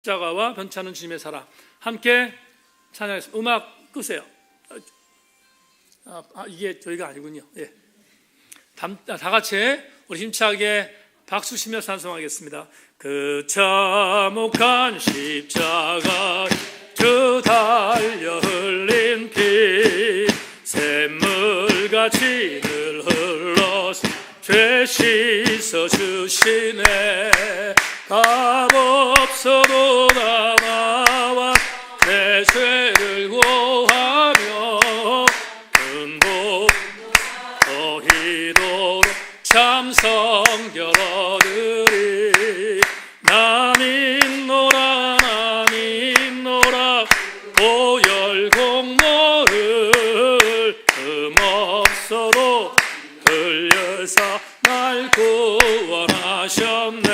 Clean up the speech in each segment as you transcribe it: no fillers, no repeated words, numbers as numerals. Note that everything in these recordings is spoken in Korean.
십자가와 변치 않는 주님의 사랑 함께 찬양하겠습니다. 음악 끄세요. 이게 저희가 아니군요. 예. 다 같이 우리 힘차게 박수 치며 찬송하겠습니다. 그 참혹한 십자가 주 달려 흘린 피 샘물같이 늘 흘러서 죄 씻어 주시네. 값없어도 다 나와 내 죄를 고하며 은복 더히도록 참 성결 얻으리. 나 믿노라 보혈 공로를 흠없어도 흘려서 날 구원하셨네.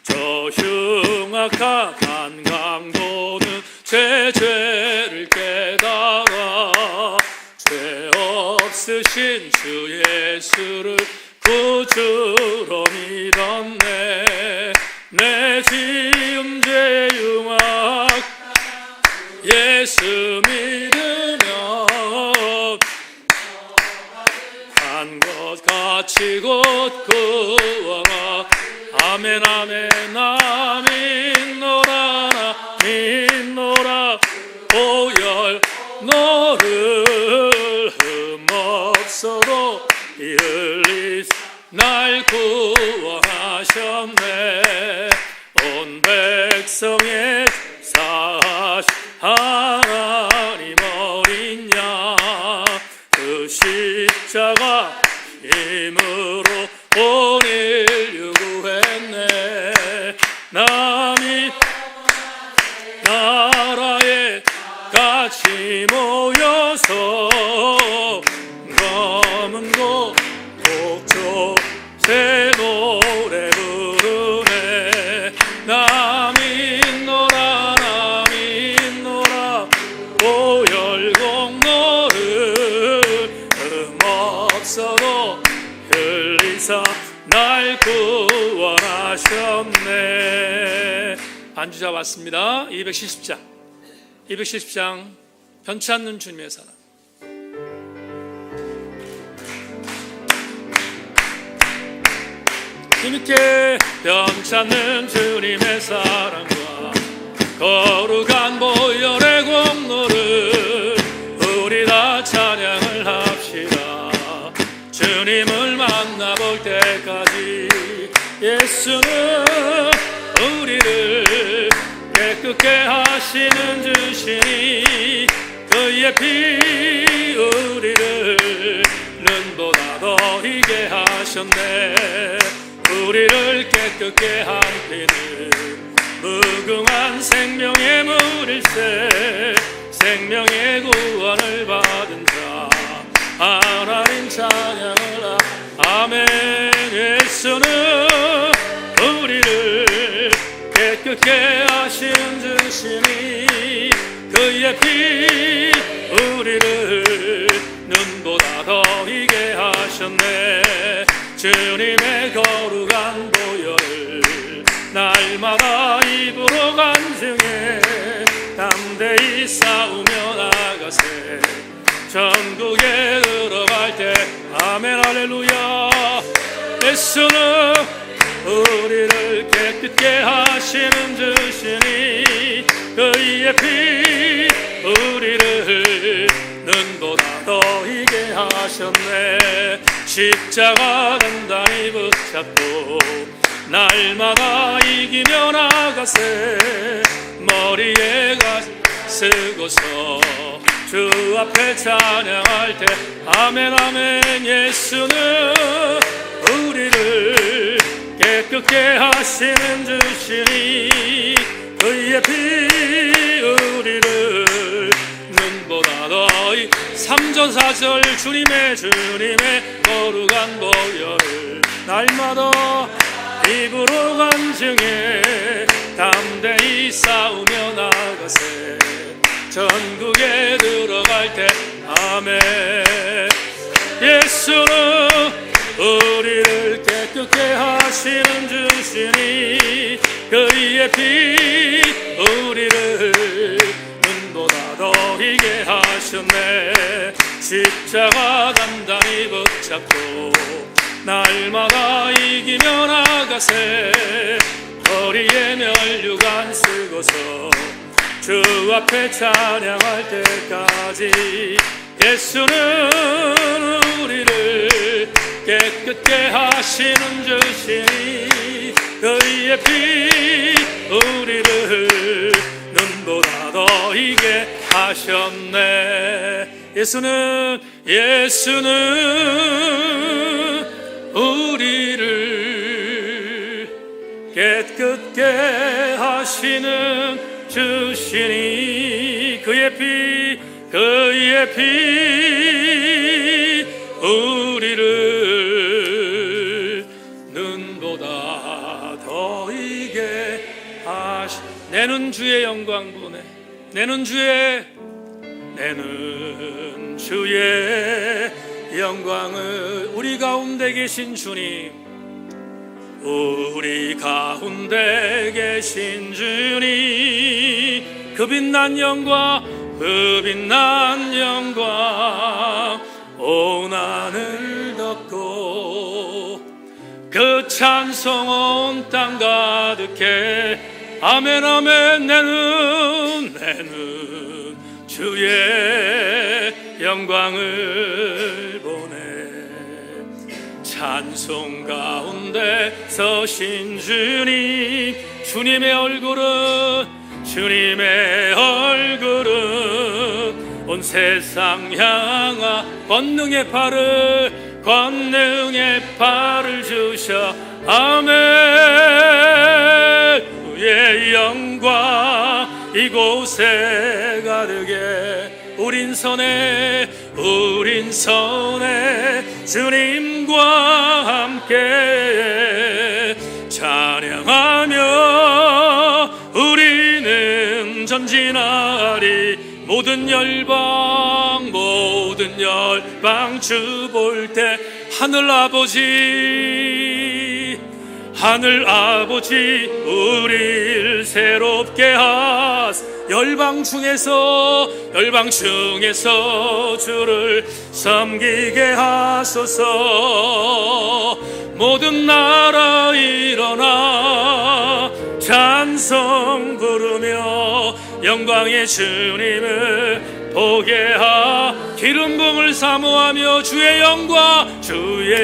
저 흉악한 강도는 제 죄를 깨달아 죄 없으신 주 예수를 구주로 믿었네. 내 지음 죄 흉악 예수 믿으면 한 것 같이 곧 구원하. 아멘 아멘. 나 믿노라 보혈 너를 흠없어도 흘리사 날 구원하셨네. 온 백성의 사하신 하나님 어린 양 그 십자가 힘으로 온 인류 구했네. 나라에 같이 모여서 검은 곳 곡조 새 노래 부르네. 나 믿노라 보혈 공로를 흠없어도 흘리사 날 구원하셨네. 반주 잡았습니다. 270장 변치 않는 주님의 사랑. 힘있게 변치 않는 주님의 사랑과 거룩한 보혈의 공로를 우리 다 찬양을 합시다. 주님을 만나볼 때까지 예수는 우리를 깨끗게 하시는 주시니 그의 피 우리를 눈보다 더 희게 하셨네. 우리를 깨끗게 한 피는 무궁한 생명의 물일세. 생명의 구원을 받은 자 하나님 찬양을 아멘. 예수는 우리를 깨끗게 하시는 주시니 그의 피 우리를 눈보다 더 희게 하셨네. 주님의 거룩한 보혈을 날마다 입으로 간증해 담대히 싸우며 나가세. 전국에 들어갈 때 아멘 할렐루야. 예수는 우리를 깨끗게 하시는 주시니 그의 피 우리를 눈보다 더 희게 하셨네. 십자가 단단히 붙잡고 날마다 이기며 나가세. 머리에 쓰고서 주 앞에 찬양할 때 아멘 아멘. 예수는 우리를 깨끗게 하시는 주시니 그의 피 우리를 눈보다 더 3절 4절 주님의 거룩한 보혈을 날마다 입으로 간증해 담대히 싸우며 나가세. 전국에 들어갈 때 아멘. 예수는 우리를 깨끗게 하시는 주시니 그의 피 우리를 눈보다 더 이게 하셨네. 십자가 단단히 붙잡고 날마다 이기며 나가세. 허리에 면류관 쓰고서 주 앞에 찬양할 때까지 예수는 우리를 깨끗게 하시는 주시니 그의 피 우리를 눈보다 더 이게 하셨네. 예수는 우리를 깨끗게 하시는 주시니 그의 피 우리를 눈보다 더 이게 내는 주의 영광 보내. 내는 주의 영광을 우리 가운데 계신 주님, 우리 가운데 계신 주님, 그 빛난 영광 온 하늘 덮고 그 찬송 온 땅 가득해. 아멘 아멘. 내는 주의 영광을 보내. 찬송 가운데 서신 주님, 주님의 얼굴은 온 세상 향하 권능의 팔을 주셔. 아멘. 주의 영광 이곳에 가득해. 우린 선해 주님과 함께 찬양하며 우리는 전진하리. 모든 열방 주 볼 때 하늘 아버지 우리를 새롭게 하사 열방 중에서 주를 섬기게 하소서. 모든 나라 일어나 찬송 부르며 영광의 주님을 보게 하. 기름 부음을 사모하며 주의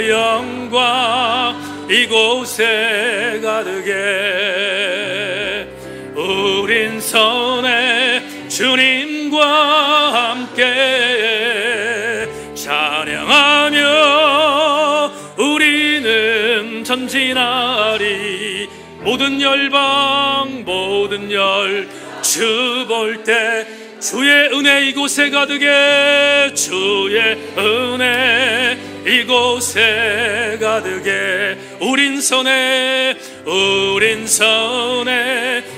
영광 이곳에 가득해. 우린 선해 주님과 함께 찬양하며 우리는 전진하리. 모든 열방 주 볼 때 주의 은혜 이곳에 가득해. 주의 은혜 이곳에 가득해. 우린 선해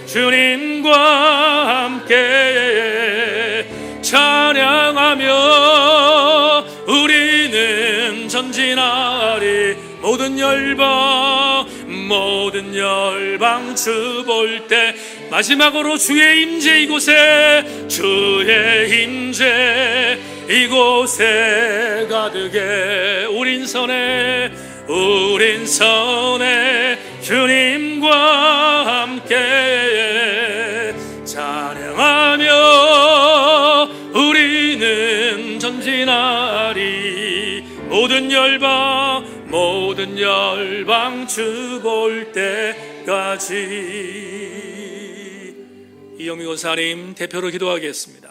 주님과 함께 찬양하며 우리는 전진하리. 모든 열방 주 볼 때 마지막으로 주의 임재 이곳에 가득해. 우린 선해 주님과 함께 찬양하며 우리는 전진하리. 모든 열방 주 볼 때까지. 이영미 권사님 대표로 기도하겠습니다.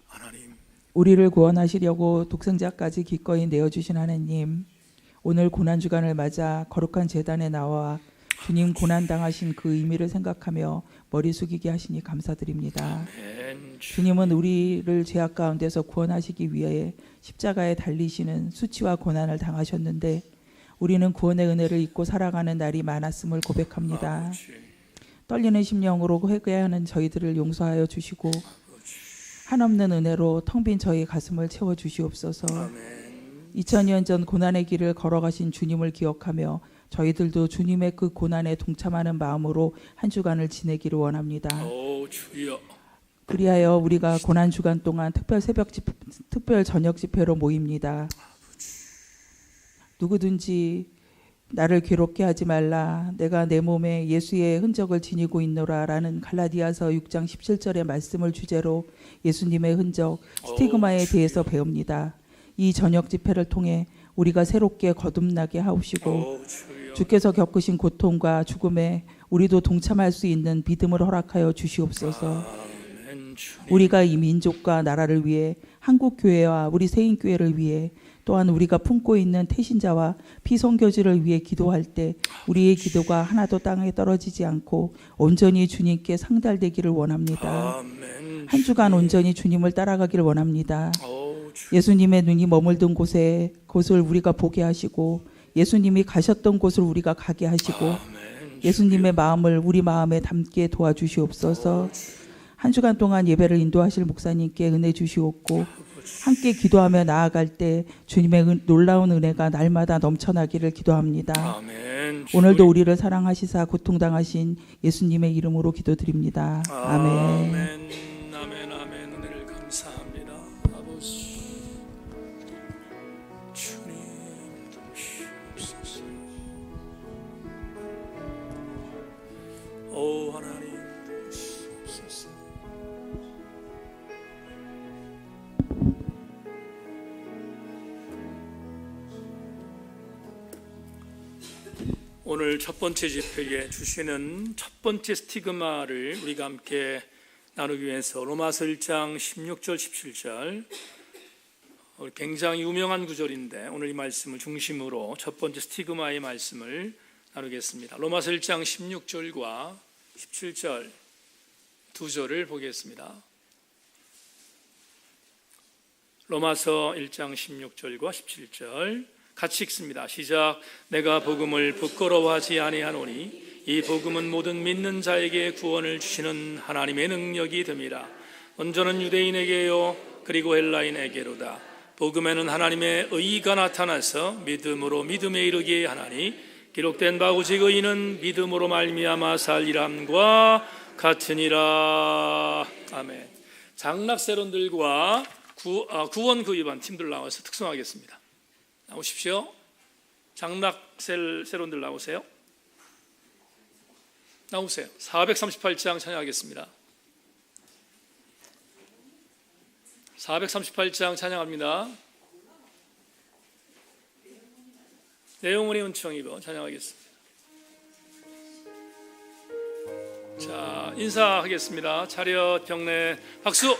하나님, 우리를 구원하시려고 독생자까지 기꺼이 내어주신 하나님, 오늘 고난주간을 맞아 거룩한 제단에 나와 주님 고난당하신 그 의미를 생각하며 머리 숙이게 하시니 감사드립니다. 주님은 우리를 죄악 가운데서 구원하시기 위해 십자가에 달리시는 수치와 고난을 당하셨는데 우리는 구원의 은혜를 잊고 살아가는 날이 많았음을 고백합니다. 떨리는 심령으로 회개하는 저희들을 용서하여 주시고 한없는 은혜로 텅 빈 저희 가슴을 채워주시옵소서. 2000년 전 고난의 길을 걸어가신 주님을 기억하며 저희들도 주님의 그 고난에 동참하는 마음으로 한 주간을 지내기를 원합니다. 주여. 그리하여 우리가 고난 주간 동안 특별 저녁 집회로 모입니다. 누구든지 나를 괴롭게 하지 말라. 내가 내 몸에 예수의 흔적을 지니고 있노라 라는 갈라디아서 6장 17절의 말씀을 주제로 예수님의 흔적, 스티그마에 대해서 배웁니다. 이 저녁 집회를 통해 우리가 새롭게 거듭나게 하옵시고 주께서 겪으신 고통과 죽음에 우리도 동참할 수 있는 믿음을 허락하여 주시옵소서. 우리가 이 민족과 나라를 위해 한국교회와 우리 세인교회를 위해 또한 우리가 품고 있는 태신자와 피선교지를 위해 기도할 때 우리의 기도가 하나도 땅에 떨어지지 않고 온전히 주님께 상달되기를 원합니다. 한 주간 온전히 주님을 따라가기를 원합니다. 예수님의 눈이 머물던 곳을 우리가 보게 하시고 예수님이 가셨던 곳을 우리가 가게 하시고 예수님의 마음을 우리 마음에 담게 도와주시옵소서. 한 주간 동안 예배를 인도하실 목사님께 은혜 주시옵고 함께 기도하며 나아갈 때 주님의 놀라운 은혜가 날마다 넘쳐나기를 기도합니다. 오늘도 우리를 사랑하시사 고통당하신 예수님의 이름으로 기도드립니다. 아멘. 아멘. 아멘. 은혜를 감사합니다. 아버지 주님 도우시옵소서. 오 하나님 도우시옵소서. 오늘 첫 번째 집회에 주시는 첫 번째 스티그마를 우리가 함께 나누기 위해서 로마서 1장 16절 17절 굉장히 유명한 구절인데 오늘 이 말씀을 중심으로 첫 번째 스티그마의 말씀을 나누겠습니다. 로마서 1장 16절과 17절 두 절을 보겠습니다. 로마서 1장 16절과 17절 같이 읽습니다. 시작. 내가 복음을 부끄러워하지 아니하노니 이 복음은 모든 믿는 자에게 구원을 주시는 하나님의 능력이 됨이라. 먼저는 유대인에게요 그리고 헬라인에게로다. 복음에는 하나님의 의가 나타나서 믿음으로 믿음에 이르게 하나니 기록된 바 오직 의인은 믿음으로 말미암아 살리람과 같으니라. 아멘. 장락세론들과 구원 그 위반 팀들 나와서 특송하겠습니다. 나오십시오. 장락세론들 나오세요. 나오세요. 438장 찬양하겠습니다. 438장 찬양합니다. 내용은의 은총 입어 찬양하겠습니다. 자, 인사하겠습니다. 차렷 경례 박수.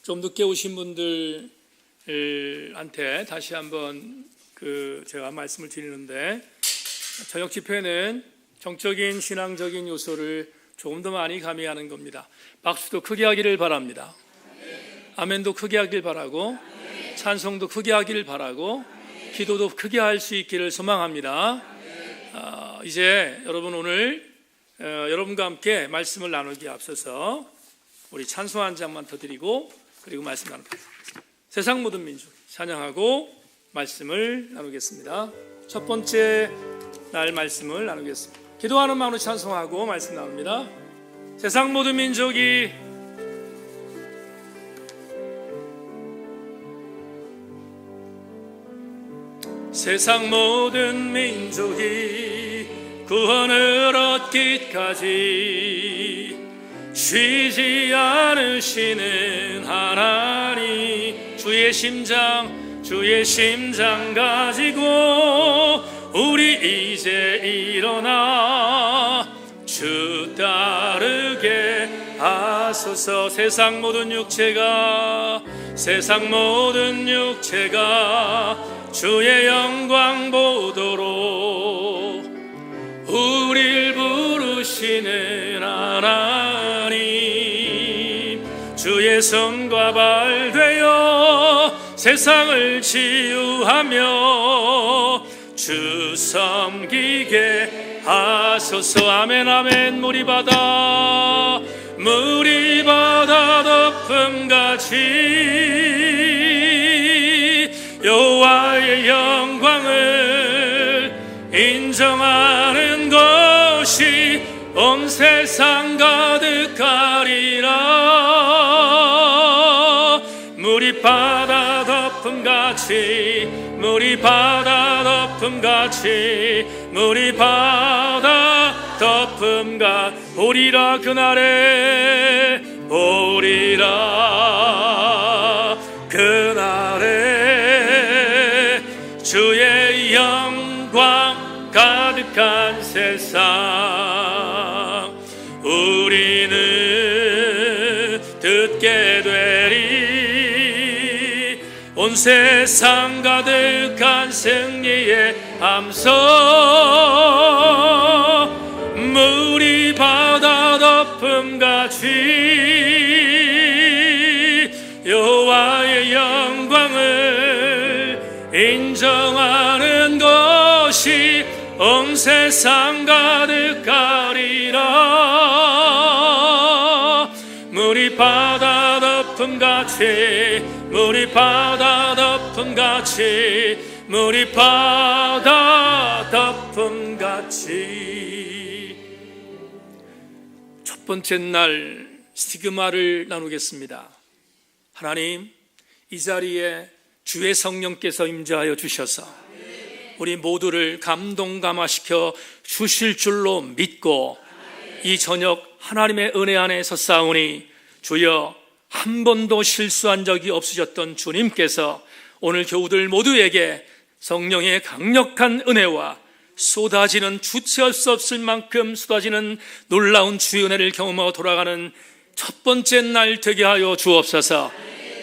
좀 늦게 오신 분들한테 다시 한번 제가 말씀을 드리는데, 저녁 집회는 정적인 신앙적인 요소를 조금 더 많이 가미하는 겁니다. 박수도 크게 하기를 바랍니다. 아멘도 크게 하길 바라고, 찬송도 크게 하기를 바라고, 기도도 크게 할 수 있기를 소망합니다. 이제 여러분, 오늘 여러분과 함께 말씀을 나누기에 앞서서 우리 찬송 한 장만 더 드리고 그리고 말씀 나누겠습니다. 세상 모든 민족 찬양하고 말씀을 나누겠습니다. 첫 번째 날 말씀을 나누겠습니다. 기도하는 마음으로 찬송하고 말씀 나눕니다. 세상 모든 민족이 세상 모든 민족이 구원을 얻기까지 쉬지 않으시는 하나님, 주의 심장 가지고 우리 이제 일어나 주 따르게 하소서. 세상 모든 육체가 주의 영광 보도록 우릴 부르시는 하나님, 주의 손과 발 되어 세상을 치유하며 주 섬기게 하소서. 아멘 아멘. 물이 바다 덮음같이 여호와의 영광을 인정하는 것이 온 세상 가득하리라. 물이 바다 덮음같이 보리라. 그날에 주의 영광 가득한 세상 우리는 듣게 되리. 온 세상 가득한 승리의 함성. 물이 바다 덮음같이 여호와의 영광을 인정하는 것이 온 세상 가득하리라. 물이 바다 덮음같이. 첫 번째 날 스티그마를 나누겠습니다. 하나님, 이 자리에 주의 성령께서 임재하여 주셔서 우리 모두를 감동감화시켜 주실 줄로 믿고 이 저녁 하나님의 은혜 안에 섰사오니, 주여, 한 번도 실수한 적이 없으셨던 주님께서 오늘 교우들 모두에게 성령의 강력한 은혜와 쏟아지는 주체할 수 없을 만큼 쏟아지는 놀라운 주의 은혜를 경험하고 돌아가는 첫 번째 날 되게 하여 주옵소서.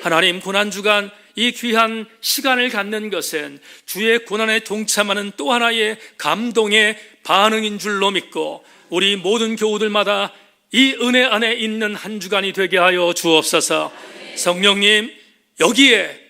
하나님, 고난주간 이 귀한 시간을 갖는 것은 주의 고난에 동참하는 또 하나의 감동의 반응인 줄로 믿고 우리 모든 교우들마다 이 은혜 안에 있는 한 주간이 되게 하여 주옵소서. 성령님, 여기에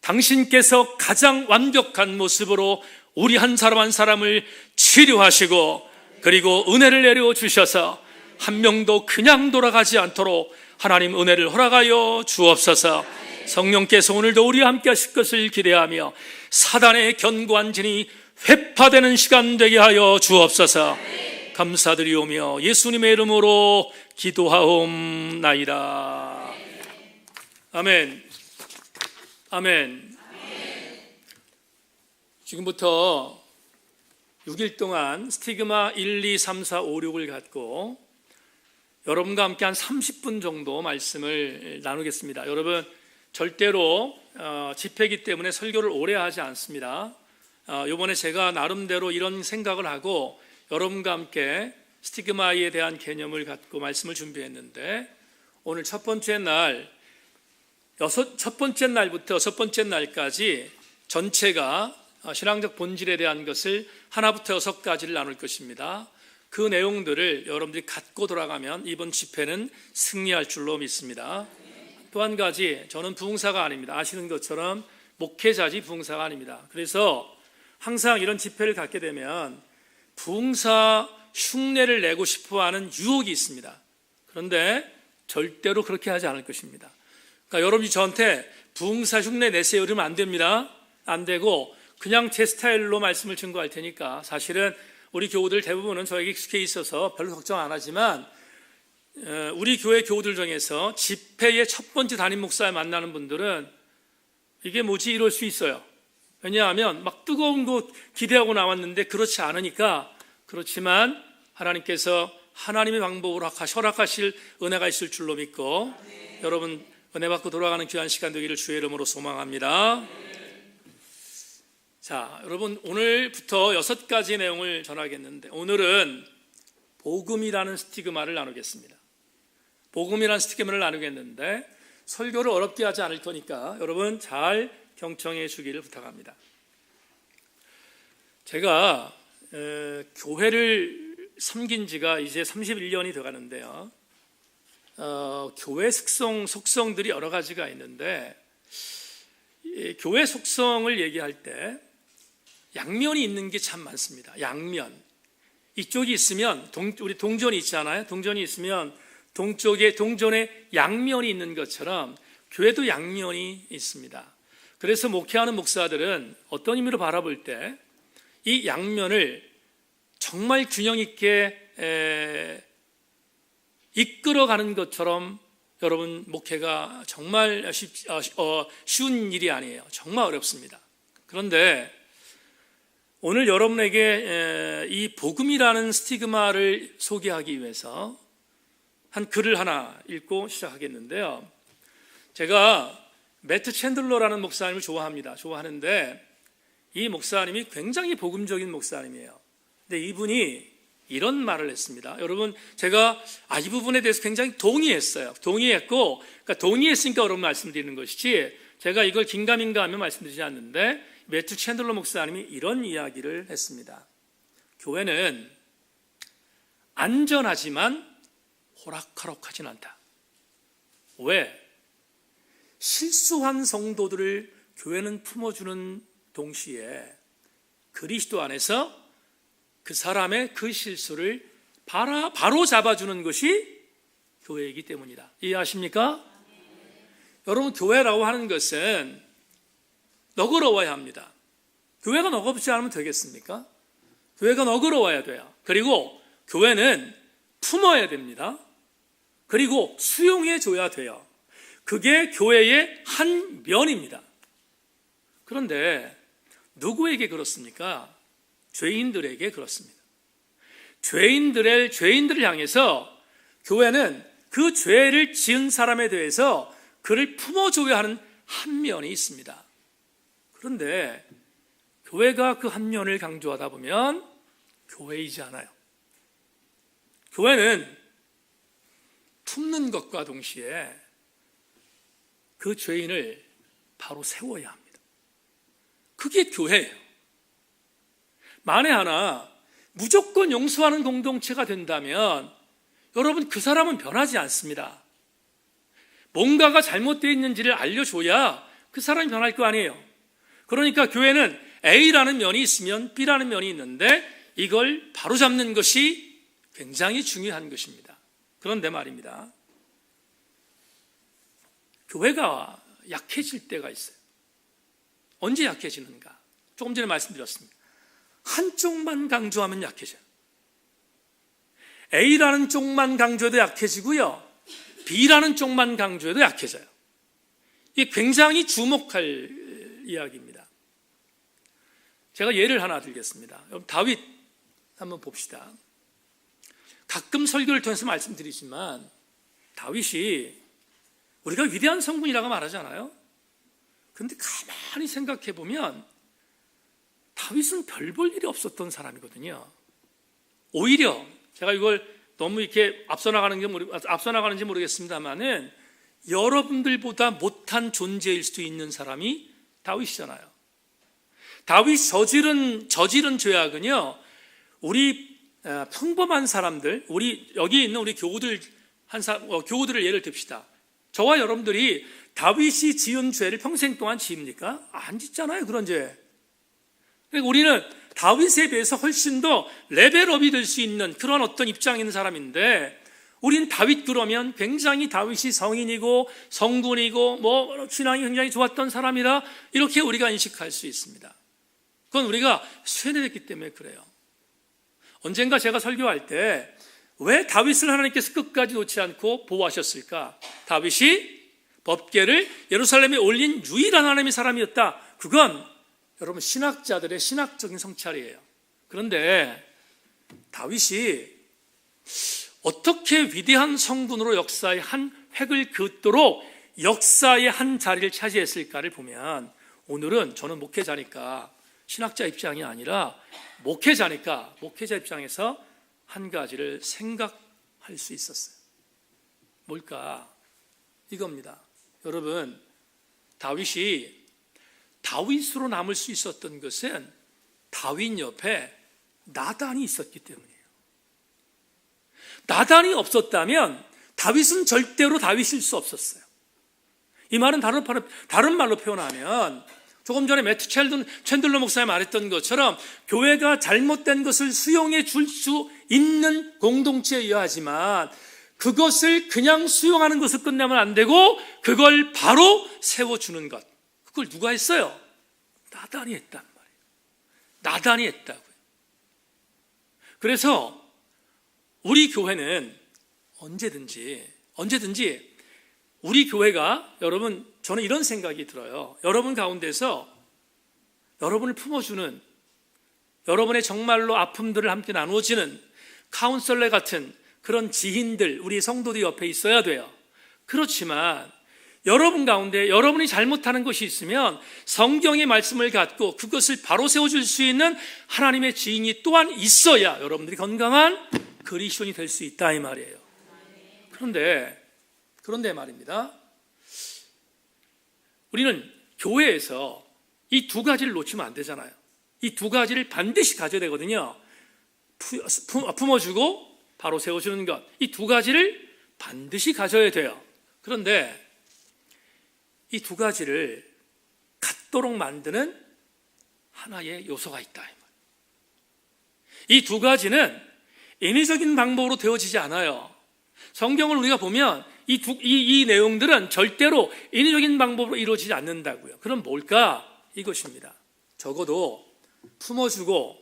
당신께서 가장 완벽한 모습으로 우리 한 사람 한 사람을 치료하시고 그리고 은혜를 내려 주셔서 한 명도 그냥 돌아가지 않도록 하나님 은혜를 허락하여 주옵소서. 성령께서 오늘도 우리와 함께 하실 것을 기대하며 사단의 견고한 진이 회파되는 시간 되게 하여 주옵소서. 감사드리오며 예수님의 이름으로 기도하옵나이다. 아멘. 아멘. 지금부터 6일 동안 스티그마 1, 2, 3, 4, 5, 6을 갖고 여러분과 함께 한 30분 정도 말씀을 나누겠습니다. 여러분, 절대로 집회이기 때문에 설교를 오래 하지 않습니다. 이번에 제가 나름대로 이런 생각을 하고 여러분과 함께 스티그마에 대한 개념을 갖고 말씀을 준비했는데, 오늘 첫 번째 날부터 여섯 번째 날까지 전체가 신앙적 본질에 대한 것을 하나부터 여섯까지를 나눌 것입니다. 그 내용들을 여러분들이 갖고 돌아가면 이번 집회는 승리할 줄로 믿습니다. 또 한 가지, 저는 부흥사가 아닙니다. 아시는 것처럼 목회자지 부흥사가 아닙니다. 그래서 항상 이런 집회를 갖게 되면 부흥사 흉내를 내고 싶어하는 유혹이 있습니다. 그런데 절대로 그렇게 하지 않을 것입니다. 그러니까 여러분이 저한테 부흥사 흉내 내세요 이러면 안 됩니다. 안 되고 그냥 제 스타일로 말씀을 증거할 테니까, 사실은 우리 교우들 대부분은 저에게 익숙해 있어서 별로 걱정 안 하지만 우리 교회 교우들 중에서 집회의 첫 번째 담임 목사에 만나는 분들은 이게 뭐지 이럴 수 있어요. 왜냐하면 막 뜨거운 거 기대하고 나왔는데 그렇지 않으니까. 그렇지만 하나님께서 하나님의 방법으로 허락하실 은혜가 있을 줄로 믿고 여러분 은혜 받고 돌아가는 귀한 시간 되기를 주의 이름으로 소망합니다. 자, 여러분 오늘부터 6가지 내용을 전하겠는데 오늘은 복음이라는 스티그마를 나누겠습니다. 복음이라는 스티그마를 나누겠는데 설교를 어렵게 하지 않을 거니까 여러분 잘 경청해 주기를 부탁합니다. 제가 교회를 섬긴 지가 이제 31년이 돼가는데요. 교회 속성들이 여러 가지가 있는데 교회 속성을 얘기할 때 양면이 있는 게 참 많습니다. 양면. 이쪽이 있으면 우리 동전이 있잖아요. 동전이 있으면 동쪽에 동전에 양면이 있는 것처럼 교회도 양면이 있습니다. 그래서 목회하는 목사들은 어떤 의미로 바라볼 때 이 양면을 정말 균형 있게 이끌어가는 것처럼 여러분 목회가 정말 쉬운 일이 아니에요. 정말 어렵습니다. 그런데 오늘 여러분에게 이 복음이라는 스티그마를 소개하기 위해서 한 글을 하나 읽고 시작하겠는데요. 제가 매트 챈들러라는 목사님을 좋아하는데 이 목사님이 굉장히 복음적인 목사님이에요. 근데 이분이 이런 말을 했습니다. 여러분 제가 이 부분에 대해서 굉장히 동의했어요. 그러니까 동의했으니까 여러분 말씀드리는 것이지 제가 이걸 긴가민가 하면 말씀드리지 않는데 매트 챈들러 목사님이 이런 이야기를 했습니다. 교회는 안전하지만 호락호락하진 않다. 왜? 실수한 성도들을 교회는 품어주는 동시에 그리스도 안에서 그 사람의 그 실수를 바로 잡아주는 것이 교회이기 때문이다. 이해하십니까? 여러분 교회라고 하는 것은 너그러워야 합니다. 교회가 너그럽지 않으면 되겠습니까? 교회가 너그러워야 돼요. 그리고 교회는 품어야 됩니다. 그리고 수용해 줘야 돼요. 그게 교회의 한 면입니다. 그런데 누구에게 그렇습니까? 죄인들에게 그렇습니다. 죄인들을 향해서 교회는 그 죄를 지은 사람에 대해서 그를 품어줘야 하는 한 면이 있습니다. 그런데 교회가 그 한 면을 강조하다 보면 교회이지 않아요. 교회는 품는 것과 동시에 그 죄인을 바로 세워야 합니다. 그게 교회예요. 만에 하나 무조건 용서하는 공동체가 된다면 여러분 그 사람은 변하지 않습니다. 뭔가가 잘못되어 있는지를 알려줘야 그 사람이 변할 거 아니에요. 그러니까 교회는 A라는 면이 있으면 B라는 면이 있는데 이걸 바로잡는 것이 굉장히 중요한 것입니다. 그런데 말입니다. 교회가 약해질 때가 있어요. 언제 약해지는가? 조금 전에 말씀드렸습니다. 한쪽만 강조하면 약해져요. A라는 쪽만 강조해도 약해지고요. B라는 쪽만 강조해도 약해져요. 이게 굉장히 주목할 이야기입니다. 제가 예를 하나 들겠습니다. 여러분 다윗 한번 봅시다. 가끔 설교를 통해서 말씀드리지만 다윗이 우리가 위대한 성군이라고 말하잖아요. 그런데 가만히 생각해 보면 다윗은 별 볼 일이 없었던 사람이거든요. 오히려 제가 이걸 너무 이렇게 앞서 나가는지 모르겠습니다만은 여러분들보다 못한 존재일 수도 있는 사람이 다윗이잖아요. 다윗 저지른 죄악은요, 우리 평범한 사람들, 우리 여기 있는 우리 교우들을 예를 듭시다. 저와 여러분들이 다윗이 지은 죄를 평생 동안 지입니까? 안 짓잖아요, 그런 죄. 그러니까 우리는 다윗에 비해서 훨씬 더 레벨업이 될 수 있는 그런 어떤 입장에 있는 사람인데, 우린 다윗 그러면 굉장히 다윗이 성인이고 성군이고 신앙이 굉장히 좋았던 사람이다, 이렇게 우리가 인식할 수 있습니다. 그건 우리가 세뇌됐기 때문에 그래요. 언젠가 제가 설교할 때 왜 다윗을 하나님께서 끝까지 놓지 않고 보호하셨을까? 다윗이 법궤를 예루살렘에 올린 유일한 하나님의 사람이었다. 그건 여러분 신학자들의 신학적인 성찰이에요. 그런데 다윗이 어떻게 위대한 성군으로 역사의 한 획을 긋도록 역사의 한 자리를 차지했을까를 보면, 오늘은 저는 목회자니까 신학자 입장이 아니라 목회자 입장에서 한 가지를 생각할 수 있었어요. 뭘까? 이겁니다. 여러분, 다윗이 다윗으로 남을 수 있었던 것은 다윗 옆에 나단이 있었기 때문이에요. 나단이 없었다면 다윗은 절대로 다윗일 수 없었어요. 이 말은 다른 말로 표현하면, 조금 전에 매튜 챈들러 목사님 말했던 것처럼 교회가 잘못된 것을 수용해 줄 수 있는 공동체에 의하지만 그것을 그냥 수용하는 것을 끝내면 안 되고 그걸 바로 세워주는 것, 그걸 누가 했어요? 나단이 했단 말이에요. 나단이 했다고요. 그래서 우리 교회는 언제든지 우리 교회가, 여러분, 저는 이런 생각이 들어요. 여러분 가운데서 여러분을 품어주는, 여러분의 정말로 아픔들을 함께 나누어지는 카운셀러 같은 그런 지인들, 우리 성도들 옆에 있어야 돼요. 그렇지만 여러분 가운데 여러분이 잘못하는 것이 있으면 성경의 말씀을 갖고 그것을 바로 세워줄 수 있는 하나님의 지인이 또한 있어야 여러분들이 건강한 그리스도인이 될 수 있다, 이 말이에요. 그런데 말입니다, 우리는 교회에서 이 두 가지를 놓치면 안 되잖아요. 이 두 가지를 반드시 가져야 되거든요. 품어주고 바로 세워주는 것, 이 두 가지를 반드시 가져야 돼요. 그런데 이 두 가지를 갖도록 만드는 하나의 요소가 있다. 이 두 가지는 인위적인 방법으로 되어지지 않아요. 성경을 우리가 보면 이 내용들은 절대로 인위적인 방법으로 이루어지지 않는다고요. 그럼 뭘까? 이것입니다. 적어도 품어주고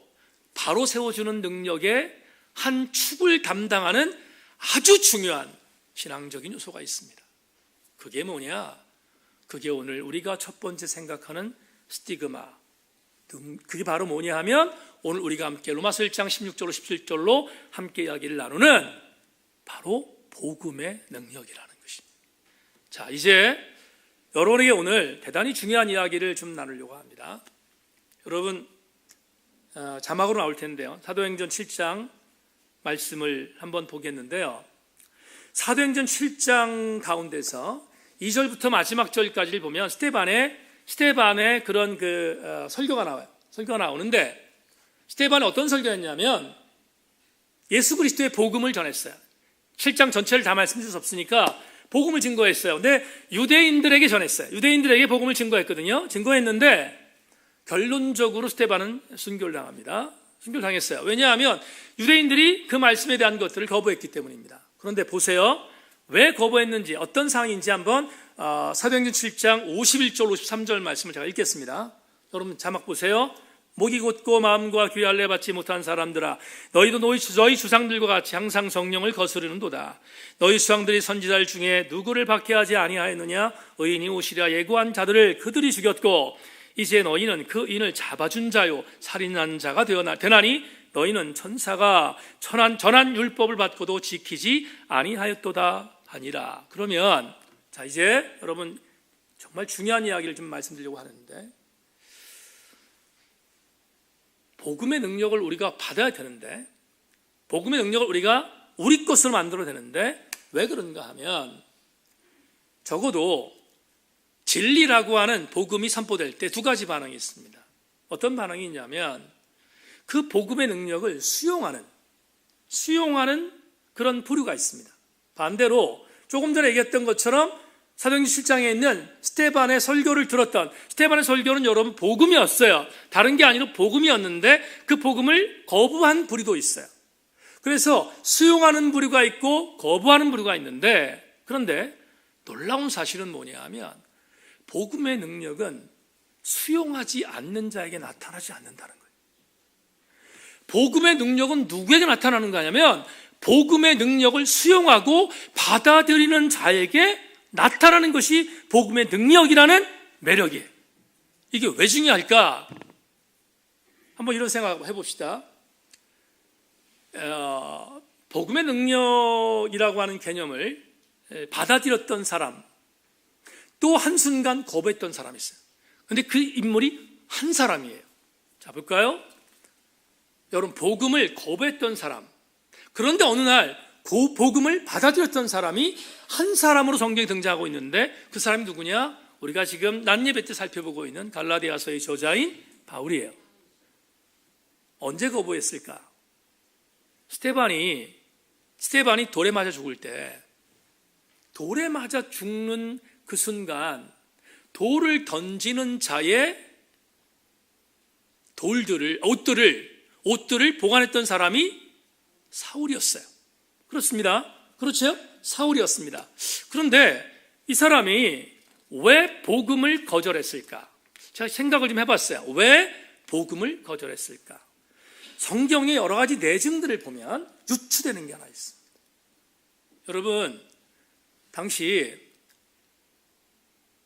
바로 세워주는 능력의 한 축을 담당하는 아주 중요한 신앙적인 요소가 있습니다. 그게 뭐냐? 그게 오늘 우리가 첫 번째 생각하는 스티그마. 그게 바로 뭐냐 하면, 오늘 우리가 함께 로마서 1장 16절로 17절로 함께 이야기를 나누는 바로 복음의 능력이라는 것입니다. 자, 이제 여러분에게 오늘 대단히 중요한 이야기를 좀 나누려고 합니다. 여러분, 자막으로 나올 텐데요, 사도행전 7장 말씀을 한번 보겠는데요, 사도행전 7장 가운데서 2절부터 마지막 절까지를 보면 스데반의 그런 설교가 나와요. 설교가 나오는데, 스데반이 어떤 설교였냐면 예수 그리스도의 복음을 전했어요. 7장 전체를 다 말씀드릴 수 없으니까 복음을 증거했어요. 근데 유대인들에게 전했어요. 유대인들에게 복음을 증거했거든요. 증거했는데 결론적으로 스데반은 순교를 당합니다. 순교를 당했어요. 왜냐하면 유대인들이 그 말씀에 대한 것들을 거부했기 때문입니다. 그런데 보세요, 왜 거부했는지, 어떤 상황인지 한번 사도행전 7장 51절 53절 말씀을 제가 읽겠습니다. 여러분 자막 보세요. 목이 곧고 마음과 귀 할례 받지 못한 사람들아, 너희도 너희 주상들과 같이 항상 성령을 거스르는도다. 너희 수상들이 선지자들 중에 누구를 박해하지 아니하였느냐? 의인이 오시랴 예고한 자들을 그들이 죽였고, 이제 너희는 그 인을 잡아준 자요 살인한 자가 되나니 너희는 천사가 전한 율법을 받고도 지키지 아니하였도다 하니라. 그러면 자, 이제 여러분 정말 중요한 이야기를 좀 말씀드리려고 하는데, 복음의 능력을 우리가 받아야 되는데, 복음의 능력을 우리가 우리 것으로 만들어내는데 왜 그런가 하면 적어도 진리라고 하는 복음이 선포될 때 두 가지 반응이 있습니다. 어떤 반응이 있냐면 그 복음의 능력을 수용하는 그런 부류가 있습니다. 반대로 조금 전에 얘기했던 것처럼 사도행전 7장에 있는 스데반의 설교를 들었던, 스데반의 설교는 여러분 복음이었어요. 다른 게 아니라 복음이었는데 그 복음을 거부한 부류도 있어요. 그래서 수용하는 부류가 있고 거부하는 부류가 있는데, 그런데 놀라운 사실은 뭐냐 하면 복음의 능력은 수용하지 않는 자에게 나타나지 않는다는 거예요. 복음의 능력은 누구에게 나타나는 거냐면 복음의 능력을 수용하고 받아들이는 자에게 나타나는 것이 복음의 능력이라는 매력이에요. 이게 왜 중요할까? 한번 이런 생각 해봅시다. 복음의 능력이라고 하는 개념을 받아들였던 사람, 또 한순간 거부했던 사람이 있어요. 그런데 그 인물이 한 사람이에요. 자, 볼까요? 여러분, 복음을 거부했던 사람, 그런데 어느 날 그 복음을 받아들였던 사람이 한 사람으로 성경에 등장하고 있는데 그 사람이 누구냐? 우리가 지금 낮 예배 때 살펴보고 있는 갈라디아서의 저자인 바울이에요. 언제 거부했을까? 스데반이 돌에 맞아 죽을 때, 돌에 맞아 죽는 그 순간 돌을 던지는 자의 옷들을 보관했던 사람이 사울이었어요. 그렇습니다. 그렇죠? 사울이었습니다. 그런데 이 사람이 왜 복음을 거절했을까? 제가 생각을 좀 해봤어요. 왜 복음을 거절했을까? 성경의 여러 가지 내증들을 보면 유추되는 게 하나 있습니다. 여러분, 당시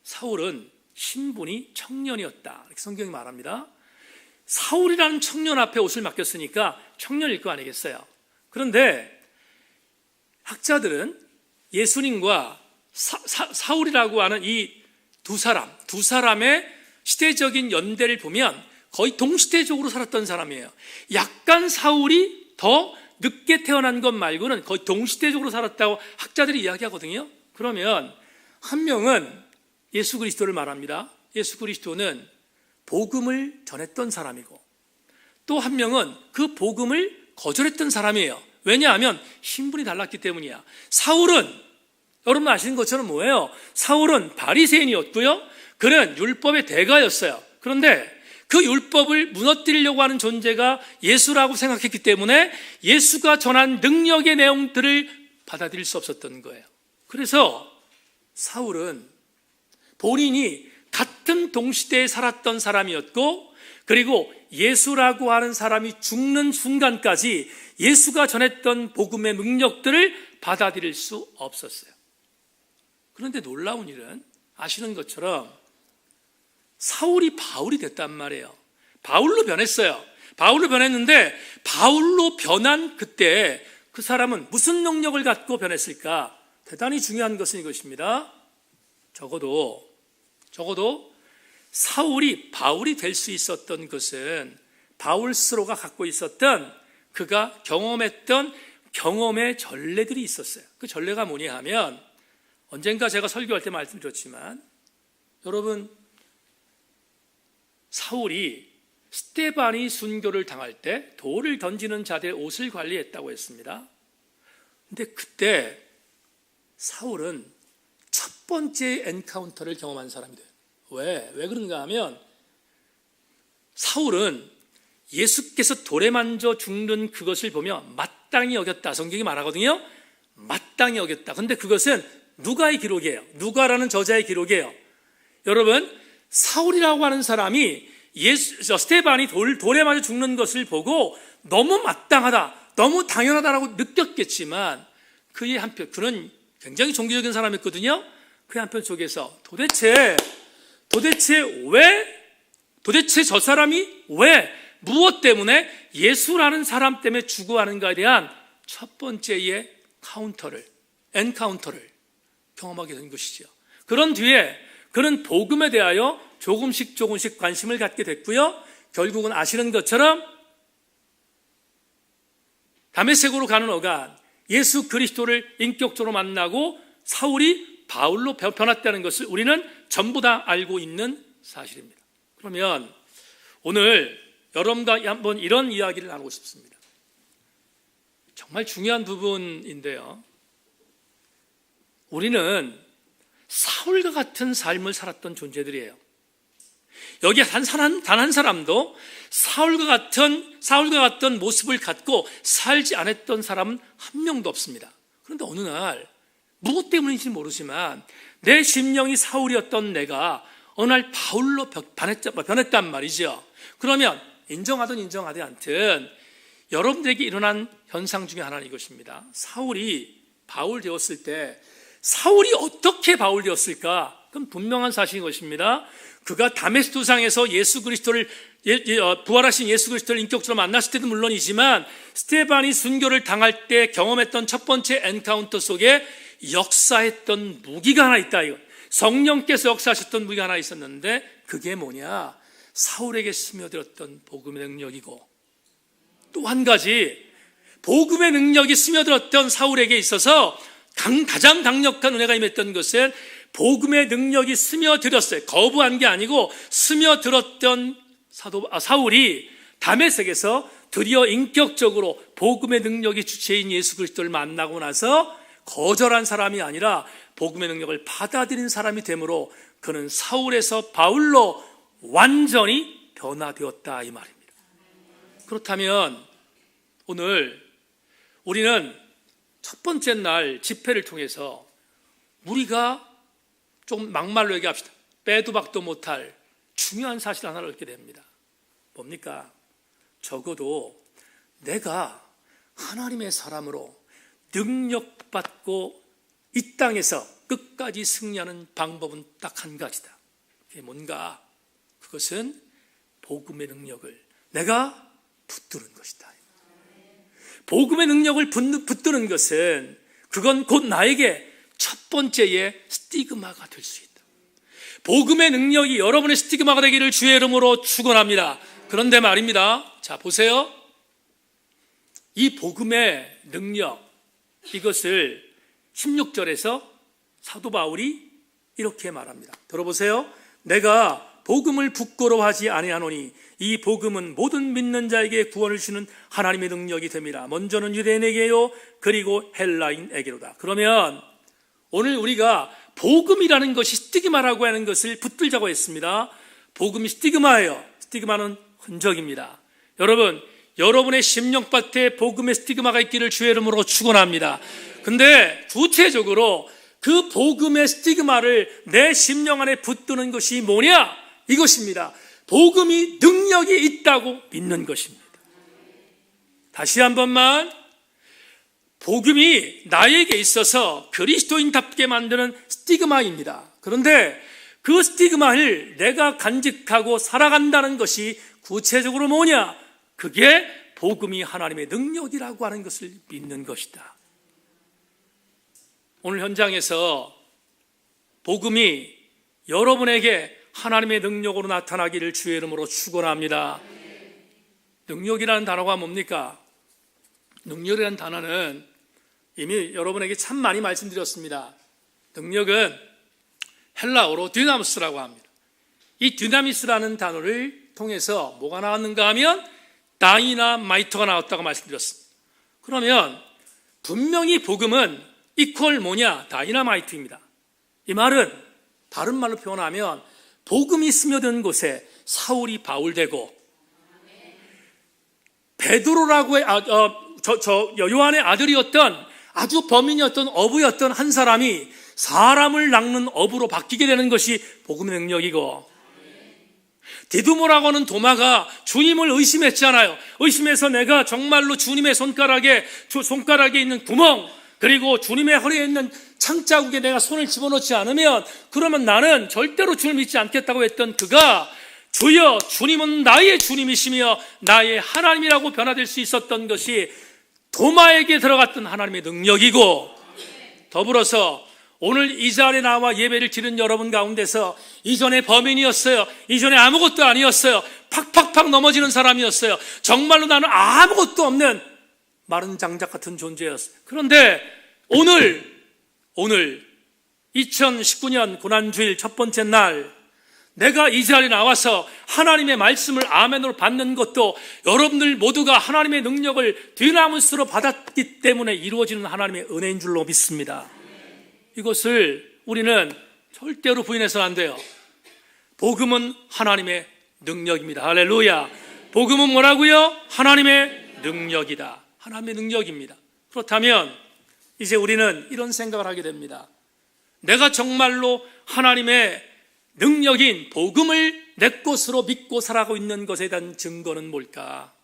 사울은 신분이 청년이었다, 이렇게 성경이 말합니다. 사울이라는 청년 앞에 옷을 맡겼으니까 청년일 거 아니겠어요? 그런데 학자들은 예수님과 사울이라고 하는 이 두 사람의 시대적인 연대를 보면 거의 동시대적으로 살았던 사람이에요. 약간 사울이 더 늦게 태어난 것 말고는 거의 동시대적으로 살았다고 학자들이 이야기하거든요. 그러면 한 명은 예수 그리스도를 말합니다. 예수 그리스도는 복음을 전했던 사람이고, 또 한 명은 그 복음을 거절했던 사람이에요. 왜냐하면 신분이 달랐기 때문이야. 사울은 여러분 아시는 것처럼 뭐예요? 사울은 바리새인이었고요, 그는 율법의 대가였어요. 그런데 그 율법을 무너뜨리려고 하는 존재가 예수라고 생각했기 때문에 예수가 전한 능력의 내용들을 받아들일 수 없었던 거예요. 그래서 사울은 본인이 같은 동시대에 살았던 사람이었고, 그리고 예수라고 하는 사람이 죽는 순간까지 예수가 전했던 복음의 능력들을 받아들일 수 없었어요. 그런데 놀라운 일은 아시는 것처럼 사울이 바울이 됐단 말이에요. 바울로 변했어요. 바울로 변했는데 바울로 변한 그때 그 사람은 무슨 능력을 갖고 변했을까? 대단히 중요한 것은 이것입니다. 적어도 사울이 바울이 될 수 있었던 것은 바울 스스로가 갖고 있었던, 그가 경험했던 경험의 전례들이 있었어요. 그 전례가 뭐냐 하면, 언젠가 제가 설교할 때 말씀드렸지만, 여러분, 사울이 스데반이 순교를 당할 때 돌을 던지는 자들의 옷을 관리했다고 했습니다. 근데 그때 사울은 첫 번째 엔카운터를 경험한 사람이 돼요. 왜 그런가 하면, 사울은 예수께서 돌에 만져 죽는 그것을 보며 마땅히 여겼다, 성경이 말하거든요. 마땅히 여겼다. 근데 그것은 누가의 기록이에요. 누가라는 저자의 기록이에요. 여러분, 사울이라고 하는 사람이 스데반이 돌에 맞아 죽는 것을 보고 너무 마땅하다, 너무 당연하다라고 느꼈겠지만, 그의 한편, 그는 굉장히 종교적인 사람이었거든요. 그의 한편 속에서 도대체 저 사람이 왜, 무엇 때문에 예수라는 사람 때문에 죽어가는가에 대한 첫 번째의 엔카운터를 경험하게 된 것이죠. 그런 뒤에 그는 복음에 대하여 조금씩 관심을 갖게 됐고요, 결국은 아시는 것처럼 다메섹으로 가는 어간, 예수 그리스도를 인격적으로 만나고 사울이 바울로 변했다는 것을 우리는 전부 다 알고 있는 사실입니다. 그러면 오늘 여러분과 한번 이런 이야기를 나누고 싶습니다. 정말 중요한 부분인데요, 우리는 사울과 같은 삶을 살았던 존재들이에요. 여기 단 한 사람도 사울과 같은 모습을 갖고 살지 않았던 사람은 한 명도 없습니다. 그런데 어느 날 무엇 때문인지 모르지만 내 심령이 사울이었던 내가 어느 날 바울로 변했단 말이죠. 그러면 인정하든 인정하지 않든 여러분들에게 일어난 현상 중에 하나는 이것입니다. 사울이 바울 되었을 때 사울이 어떻게 바울 되었을까? 그건 분명한 사실인 것입니다. 그가 다메스크 도상에서 예수 그리스도를 부활하신 예수 그리스도를 인격적으로 만났을 때도 물론이지만 스테반이 순교를 당할 때 경험했던 첫 번째 엔카운터 속에 역사했던 무기가 하나 있다. 이거 성령께서 역사하셨던 무기가 하나 있었는데 그게 뭐냐? 사울에게 스며들었던 복음의 능력이고, 또 한 가지 복음의 능력이 스며들었던 사울에게 있어서 가장 강력한 은혜가 임했던 것은 복음의 능력이 스며들었어요. 거부한 게 아니고 스며들었던 사울이 다메섹에서 드디어 인격적으로 복음의 능력이 주체인 예수 그리스도를 만나고 나서 거절한 사람이 아니라 복음의 능력을 받아들인 사람이 되므로 그는 사울에서 바울로 완전히 변화되었다, 이 말입니다. 그렇다면 오늘 우리는 첫 번째 날 집회를 통해서 우리가 좀 막말로 얘기합시다. 빼도 박도 못할 중요한 사실 하나를 얻게 됩니다. 뭡니까? 적어도 내가 하나님의 사람으로 능력받고 이 땅에서 끝까지 승리하는 방법은 딱 한 가지다. 그게 뭔가? 그것은 복음의 능력을 내가 붙드는 것이다. 복음의 능력을 붙드는 것은 그건 곧 나에게 첫 번째의 스티그마가 될 수 있다. 복음의 능력이 여러분의 스티그마가 되기를 주의 이름으로 축원합니다. 그런데 말입니다. 자, 보세요. 이 복음의 능력, 이것을 16절에서 사도 바울이 이렇게 말합니다. 들어보세요. 내가 복음을 부끄러워하지 아니하노니 이 복음은 모든 믿는 자에게 구원을 주는 하나님의 능력이 됩니다. 먼저는 유대인에게요, 그리고 헬라인에게로다. 그러면 오늘 우리가 복음이라는 것이 스티그마라고 하는 것을 붙들자고 했습니다. 복음이 스티그마예요. 스티그마는 흔적입니다. 여러분, 여러분의 심령밭에 복음의 스티그마가 있기를 주의 이름으로 축원합니다. 근데 구체적으로 그 복음의 스티그마를 내 심령 안에 붙드는 것이 뭐냐? 이것입니다. 복음이 능력이 있다고 믿는 것입니다. 다시 한 번만, 복음이 나에게 있어서 그리스도인답게 만드는 스티그마입니다. 그런데 그 스티그마를 내가 간직하고 살아간다는 것이 구체적으로 뭐냐? 그게 복음이 하나님의 능력이라고 하는 것을 믿는 것이다. 오늘 현장에서 복음이 여러분에게 하나님의 능력으로 나타나기를 주의 이름으로 축원합니다. 능력이라는 단어가 뭡니까? 능력이라는 단어는 이미 여러분에게 참 많이 말씀드렸습니다. 능력은 헬라어로 디나미스라고 합니다. 이 디나미스라는 단어를 통해서 뭐가 나왔는가 하면 다이나마이트가 나왔다고 말씀드렸습니다. 그러면 분명히 복음은 이퀄 뭐냐? 다이나마이트입니다. 이 말은 다른 말로 표현하면 복음이 스며든 곳에 사울이 바울되고 베드로라고 요한의 아들이었던 아주 범인이었던 어부였던 한 사람이 사람을 낚는 어부로 바뀌게 되는 것이 복음의 능력이고, 디두모라고 하는 도마가 주님을 의심했잖아요. 의심해서 내가 정말로 주님의 손가락에 있는 구멍, 그리고 주님의 허리에 있는 창자국에 내가 손을 집어넣지 않으면 그러면 나는 절대로 주님을 믿지 않겠다고 했던 그가 주여 주님은 나의 주님이시며 나의 하나님이라고 변화될 수 있었던 것이 도마에게 들어갔던 하나님의 능력이고, 더불어서 오늘 이 자리에 나와 예배를 드리는 여러분 가운데서 이전에 범인이었어요. 이전에 아무것도 아니었어요. 팍팍팍 넘어지는 사람이었어요. 정말로 나는 아무것도 없는 마른 장작 같은 존재였어요. 그런데 오늘 2019년 고난주일 첫 번째 날 내가 이 자리에 나와서 하나님의 말씀을 아멘으로 받는 것도 여러분들 모두가 하나님의 능력을 뒤나무스로 받았기 때문에 이루어지는 하나님의 은혜인 줄로 믿습니다. 이것을 우리는 절대로 부인해서는 안 돼요. 복음은 하나님의 능력입니다. 할렐루야. 복음은 뭐라고요? 하나님의 능력이다. 하나님의 능력입니다. 그렇다면 이제 우리는 이런 생각을 하게 됩니다. 내가 정말로 하나님의 능력인 복음을 내 것으로 믿고 살아가고 있는 것에 대한 증거는 뭘까?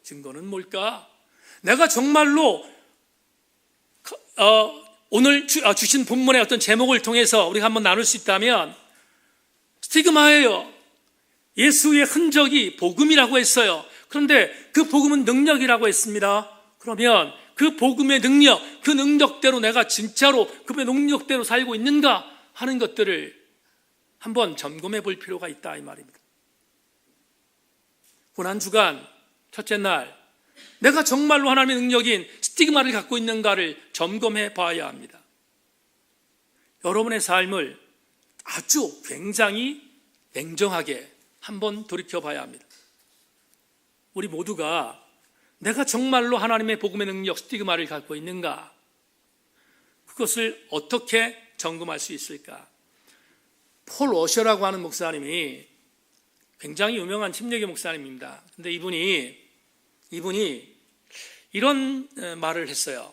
증거는 뭘까? 내가 정말로 오늘 주신 본문의 어떤 제목을 통해서 우리가 한번 나눌 수 있다면 스티그마예요. 예수의 흔적이 복음이라고 했어요. 그런데 그 복음은 능력이라고 했습니다. 그러면 그 복음의 능력, 그 능력대로 내가 진짜로 그 능력대로 살고 있는가 하는 것들을 한번 점검해 볼 필요가 있다 이 말입니다. 고난주간 첫째 날 내가 정말로 하나님의 능력인 스티그마를 갖고 있는가를 점검해 봐야 합니다. 여러분의 삶을 아주 굉장히 냉정하게 한번 돌이켜 봐야 합니다. 우리 모두가 내가 정말로 하나님의 복음의 능력 스티그마를 갖고 있는가? 그것을 어떻게 점검할 수 있을까? 폴 워셔라고 하는 목사님이 굉장히 유명한 침례교 목사님입니다. 근데 이분이 이런 말을 했어요.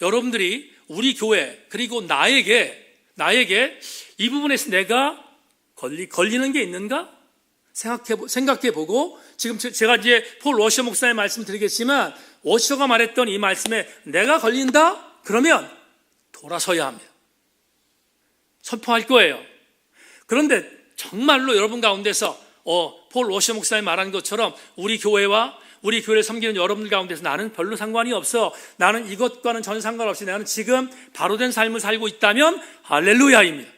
여러분들이 우리 교회 그리고 나에게 이 부분에서 내가 걸리는 게 있는가? 생각해보고 지금 제가 이제 폴 워셔 목사의 말씀을 드리겠지만 워셔가 말했던 이 말씀에 내가 걸린다? 그러면 돌아서야 합니다. 선포할 거예요. 그런데 정말로 여러분 가운데서 폴 워셔 목사의 말한 것처럼 우리 교회를 섬기는 여러분들 가운데서 나는 별로 상관이 없어. 나는 이것과는 전 상관없이 나는 지금 바로 된 삶을 살고 있다면 할렐루야입니다.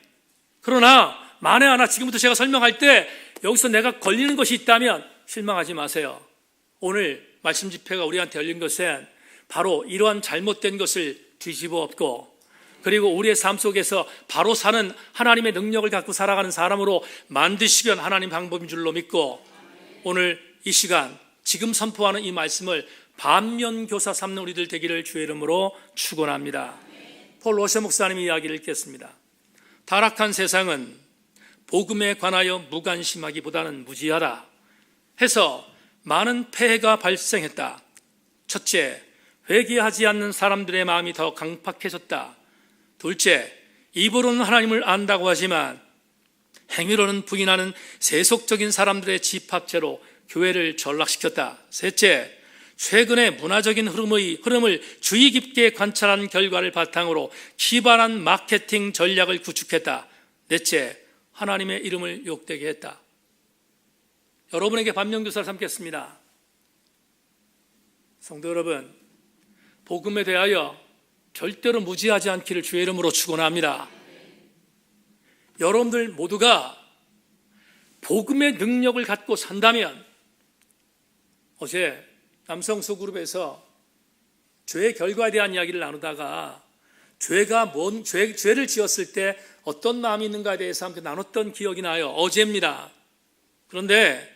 그러나 만에 하나 지금부터 제가 설명할 때 여기서 내가 걸리는 것이 있다면 실망하지 마세요. 오늘 말씀 집회가 우리한테 열린 것은 바로 이러한 잘못된 것을 뒤집어 엎고 그리고 우리의 삶 속에서 바로 사는 하나님의 능력을 갖고 살아가는 사람으로 만드시면 하나님 방법인 줄로 믿고 오늘 이 시간 지금 선포하는 이 말씀을 반면교사 삼는 우리들 되기를 주의 이름으로 축원합니다. 폴 워셔 목사님의 이야기를 읽겠습니다. 타락한 세상은 복음에 관하여 무관심하기보다는 무지하다 해서 많은 폐해가 발생했다. 첫째, 회개하지 않는 사람들의 마음이 더 강팍해졌다. 둘째, 입으로는 하나님을 안다고 하지만 행위로는 부인하는 세속적인 사람들의 집합체로 교회를 전락시켰다. 셋째, 최근의 문화적인 흐름을 주의 깊게 관찰한 결과를 바탕으로 기발한 마케팅 전략을 구축했다. 넷째, 하나님의 이름을 욕되게 했다. 여러분에게 반면교사를 삼겠습니다. 성도 여러분, 복음에 대하여 절대로 무지하지 않기를 주의 이름으로 축원합니다. 여러분들 모두가 복음의 능력을 갖고 산다면 어제 남성 소그룹에서 죄의 결과에 대한 이야기를 나누다가 죄를 지었을 때 어떤 마음이 있는가에 대해서 함께 나눴던 기억이 나요. 어제입니다. 그런데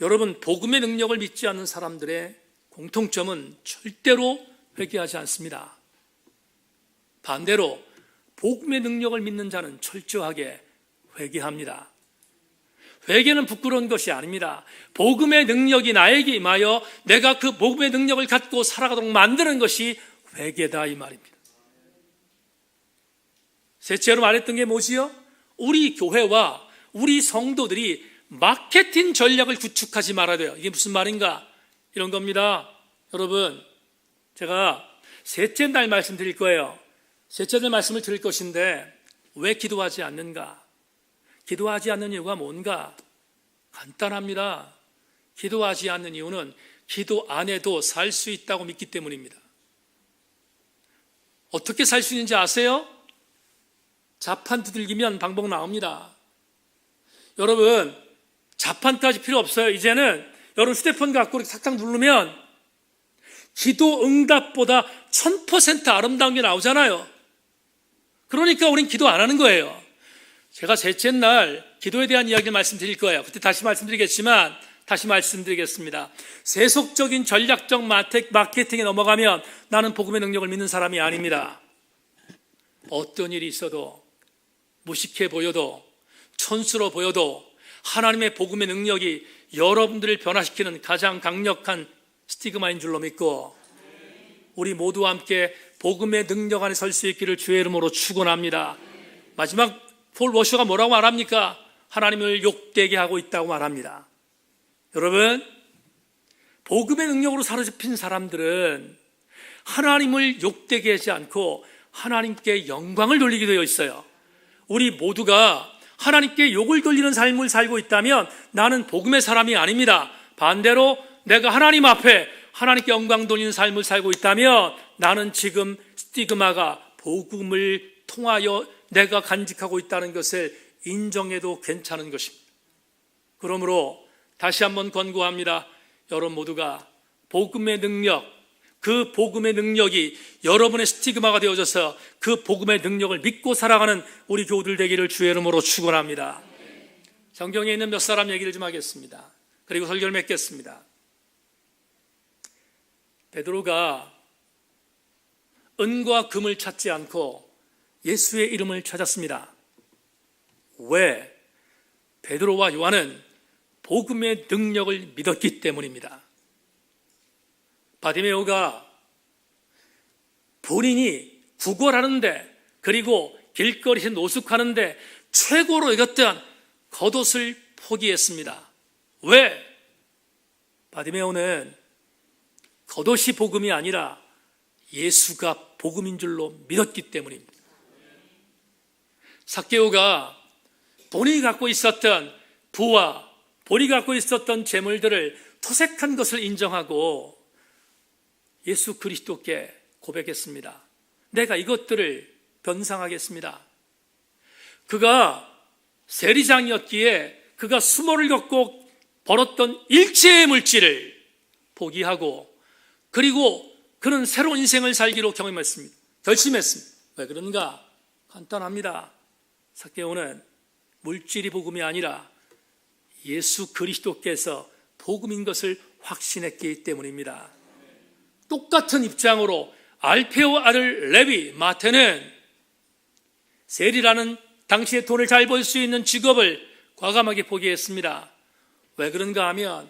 여러분, 복음의 능력을 믿지 않는 사람들의 공통점은 절대로 회개하지 않습니다. 반대로 복음의 능력을 믿는 자는 철저하게 회개합니다. 회개는 부끄러운 것이 아닙니다. 복음의 능력이 나에게 임하여 내가 그 복음의 능력을 갖고 살아가도록 만드는 것이 회개다 이 말입니다. 셋째로 말했던 게 뭐지요? 우리 교회와 우리 성도들이 마케팅 전략을 구축하지 말아야 돼요. 이게 무슨 말인가? 이런 겁니다. 여러분, 제가 셋째 날 말씀드릴 거예요. 셋째 날 말씀을 드릴 것인데 왜 기도하지 않는가? 기도하지 않는 이유가 뭔가? 간단합니다. 기도하지 않는 이유는 기도 안 해도 살 수 있다고 믿기 때문입니다. 어떻게 살 수 있는지 아세요? 자판 두들기면 방법 나옵니다. 여러분, 자판까지 필요 없어요. 이제는 여러분 휴대폰 갖고 이렇게 탁탁 누르면 기도 응답보다 1000% 아름다운 게 나오잖아요. 그러니까 우린 기도 안 하는 거예요. 제가 셋째 날 기도에 대한 이야기를 말씀드릴 거예요. 그때 다시 말씀드리겠습니다. 세속적인 전략적 마케팅에 넘어가면 나는 복음의 능력을 믿는 사람이 아닙니다. 어떤 일이 있어도, 무식해 보여도, 촌스러워 보여도 하나님의 복음의 능력이 여러분들을 변화시키는 가장 강력한 스티그마인 줄로 믿고, 우리 모두와 함께 복음의 능력 안에 설 수 있기를 주의 이름으로 축원합니다. 마지막 폴 워셔가 뭐라고 말합니까? 하나님을 욕되게 하고 있다고 말합니다. 여러분, 복음의 능력으로 사로잡힌 사람들은 하나님을 욕되게 하지 않고 하나님께 영광을 돌리게 되어 있어요. 우리 모두가 하나님께 욕을 돌리는 삶을 살고 있다면 나는 복음의 사람이 아닙니다. 반대로 내가 하나님 앞에 하나님께 영광 돌리는 삶을 살고 있다면 나는 지금 스티그마가 복음을 통하여 내가 간직하고 있다는 것을 인정해도 괜찮은 것입니다. 그러므로 다시 한번 권고합니다. 여러분 모두가 복음의 능력, 그 복음의 능력이 여러분의 스티그마가 되어져서 그 복음의 능력을 믿고 살아가는 우리 교우들 되기를 주의 이름으로 축원합니다. 성경에 있는 몇 사람 얘기를 좀 하겠습니다. 그리고 설교를 맺겠습니다. 베드로가 은과 금을 찾지 않고 예수의 이름을 찾았습니다. 왜? 베드로와 요한은 복음의 능력을 믿었기 때문입니다. 바디메오가 본인이 구걸하는데, 그리고 길거리에서 노숙하는데 최고로 여겼던 겉옷을 포기했습니다. 왜? 바디메오는 겉옷이 복음이 아니라 예수가 복음인 줄로 믿었기 때문입니다. 삭개오가 본인이 갖고 있었던 부와 본인이 갖고 있었던 재물들을 토색한 것을 인정하고 예수 그리스도께 고백했습니다. 내가 이것들을 변상하겠습니다. 그가 세리장이었기에 그가 수모를 겪고 벌었던 일체의 물질을 포기하고, 그리고 그는 새로운 인생을 살기로 결심했습니다. 왜 그런가? 간단합니다. 삭개오는 물질이 복음이 아니라 예수 그리스도께서 복음인 것을 확신했기 때문입니다. 똑같은 입장으로 알페오 아들 레위 마태는 세리라는 당시에 돈을 잘 벌 수 있는 직업을 과감하게 포기했습니다. 왜 그런가 하면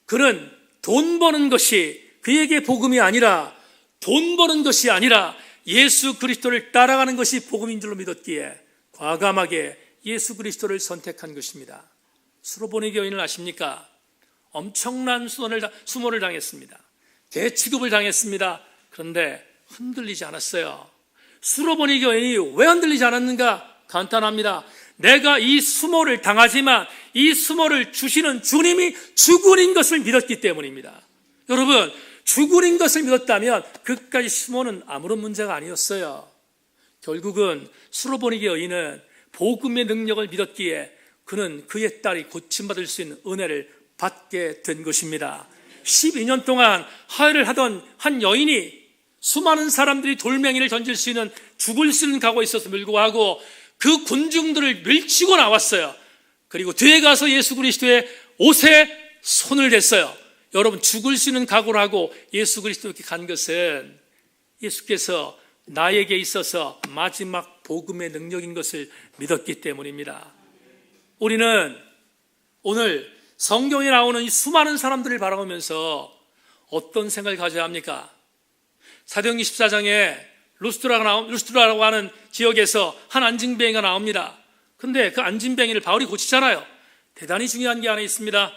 그는 돈 버는 것이 그에게 복음이 아니라, 돈 버는 것이 아니라 예수 그리스도를 따라가는 것이 복음인 줄로 믿었기에 과감하게 예수 그리스도를 선택한 것입니다. 수로보니 여인을 아십니까? 엄청난 수모를 당했습니다. 개취급을 당했습니다. 그런데 흔들리지 않았어요. 수로보니 여인이 왜 흔들리지 않았는가? 간단합니다. 내가 이 수모를 당하지만 이 수모를 주시는 주님이 주군인 것을 믿었기 때문입니다. 여러분, 주군인 것을 믿었다면 그까지 수모는 아무런 문제가 아니었어요. 결국은 수로보니 여인은 복음의 능력을 믿었기에 그는 그의 딸이 고침받을 수 있는 은혜를 받게 된 것입니다. 12년 동안 하혈을 하던 한 여인이 수많은 사람들이 돌멩이를 던질 수 있는, 죽을 수 있는 각오에 있어서 밀고 가고 그 군중들을 밀치고 나왔어요. 그리고 뒤에 가서 예수 그리스도의 옷에 손을 댔어요. 여러분, 죽을 수 있는 각오를 하고 예수 그리스도께 간 것은 예수께서 나에게 있어서 마지막 복음의 능력인 것을 믿었기 때문입니다. 우리는 오늘 성경에 나오는 이 수많은 사람들을 바라보면서 어떤 생각을 가져야 합니까? 사도행전 14장에 루스트라라고 하는 지역에서 한 안진뱅이가 나옵니다. 근데 그 안진뱅이를 바울이 고치잖아요. 대단히 중요한 게 하나 있습니다.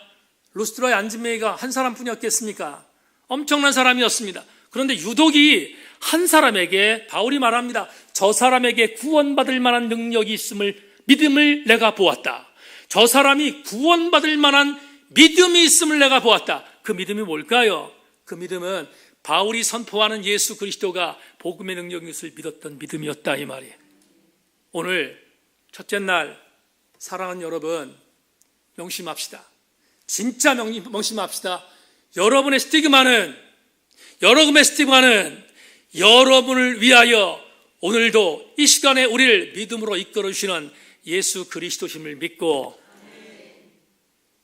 루스트라의 안진뱅이가 한 사람뿐이었겠습니까? 엄청난 사람이었습니다. 그런데 유독이 한 사람에게 바울이 말합니다. 저 사람에게 구원받을 만한 능력이 믿음을 내가 보았다. 저 사람이 구원받을 만한 믿음이 있음을 내가 보았다. 그 믿음이 뭘까요? 그 믿음은 바울이 선포하는 예수 그리스도가 복음의 능력인 것을 믿었던 믿음이었다, 이 말이에요. 오늘 첫째 날 사랑하는 여러분, 명심합시다. 진짜 명심합시다. 여러분의 스티그마는 여러분의 스티그마는 여러분을 위하여 오늘도 이 시간에 우리를 믿음으로 이끌어 주시는 예수 그리스도심을 믿고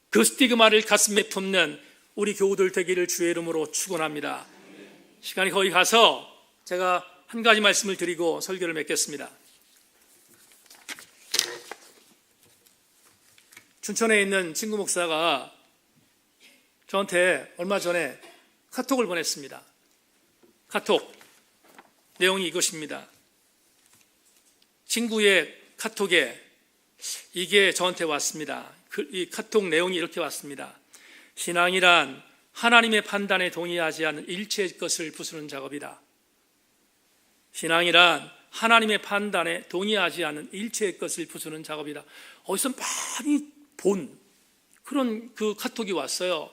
그 스티그마를 가슴에 품는 우리 교우들 되기를 주의 이름으로 축원합니다. 시간이 거의 가서 제가 한 가지 말씀을 드리고 설교를 맺겠습니다. 춘천에 있는 친구 목사가 저한테 얼마 전에 카톡을 보냈습니다. 카톡 내용이 이것입니다. 친구의 카톡에 이게 저한테 왔습니다. 이 카톡 내용이 이렇게 왔습니다. 신앙이란 하나님의 판단에 동의하지 않는 일체의 것을 부수는 작업이다. 신앙이란 하나님의 판단에 동의하지 않는 일체의 것을 부수는 작업이다. 어디서 많이 본 그런 그 카톡이 왔어요.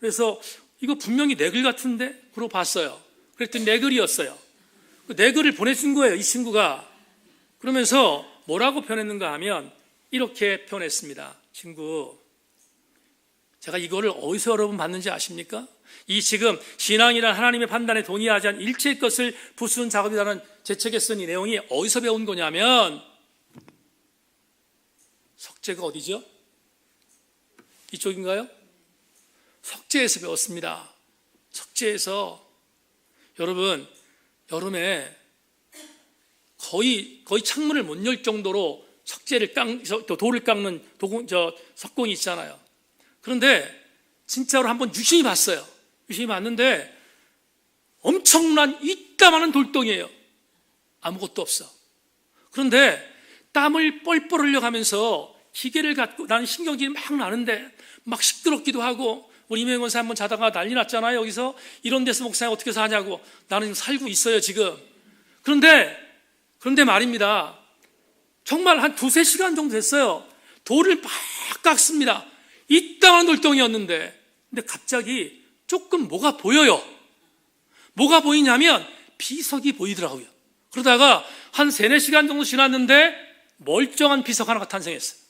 그래서 이거 분명히 내 글 같은데? 그러고 봤어요. 그랬더니 내 글이었어요. 내 글을 보내준 거예요, 이 친구가. 그러면서 뭐라고 표현했는가 하면 이렇게 표현했습니다. 친구, 제가 이거를 어디서 여러분 봤는지 아십니까? 이 지금 신앙이란 하나님의 판단에 동의하지 않은 일체의 것을 부수는 작업이라는 제 책에 쓴 이 내용이 어디서 배운 거냐면 석재가 어디죠? 이쪽인가요? 석재에서 배웠습니다. 석재에서. 여러분, 여름에 거의 창문을 못 열 정도로 돌을 깎는 석공이 있잖아요. 그런데 진짜로 한번 유심히 봤어요. 유심히 봤는데 엄청난 이따만한 돌덩이에요. 아무것도 없어. 그런데 땀을 뻘뻘 흘려가면서 기계를 갖고 나는 신경질이 막 나는데 막 시끄럽기도 하고 우리 이명현 권사 한번 자다가 난리 났잖아요. 여기서 이런 데서 목사님 어떻게 사냐고. 나는 지금 살고 있어요 지금. 그런데 말입니다. 정말 한 2-3시간 정도 됐어요. 돌을 막 깎습니다. 이따만 돌덩이였는데 근데 갑자기 조금 뭐가 보여요. 뭐가 보이냐면 비석이 보이더라고요. 그러다가 한 3-4시간 정도 지났는데 멀쩡한 비석 하나가 탄생했어요.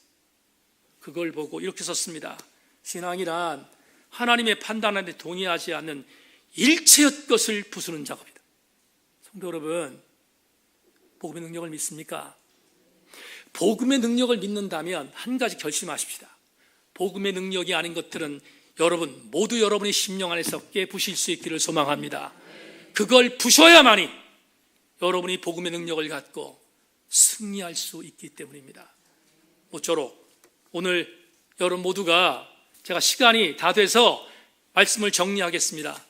그걸 보고 이렇게 썼습니다. 신앙이란 하나님의 판단에 동의하지 않는 일체의 것을 부수는 작업이다. 성도 여러분, 복음의 능력을 믿습니까? 복음의 능력을 믿는다면 한 가지 결심하십시다. 복음의 능력이 아닌 것들은 여러분 모두 여러분의 심령 안에서 깨부실 수 있기를 소망합니다. 그걸 부셔야만이 여러분이 복음의 능력을 갖고 승리할 수 있기 때문입니다. 모쪼록 오늘 여러분 모두가 제가 시간이 다 돼서 말씀을 정리하겠습니다.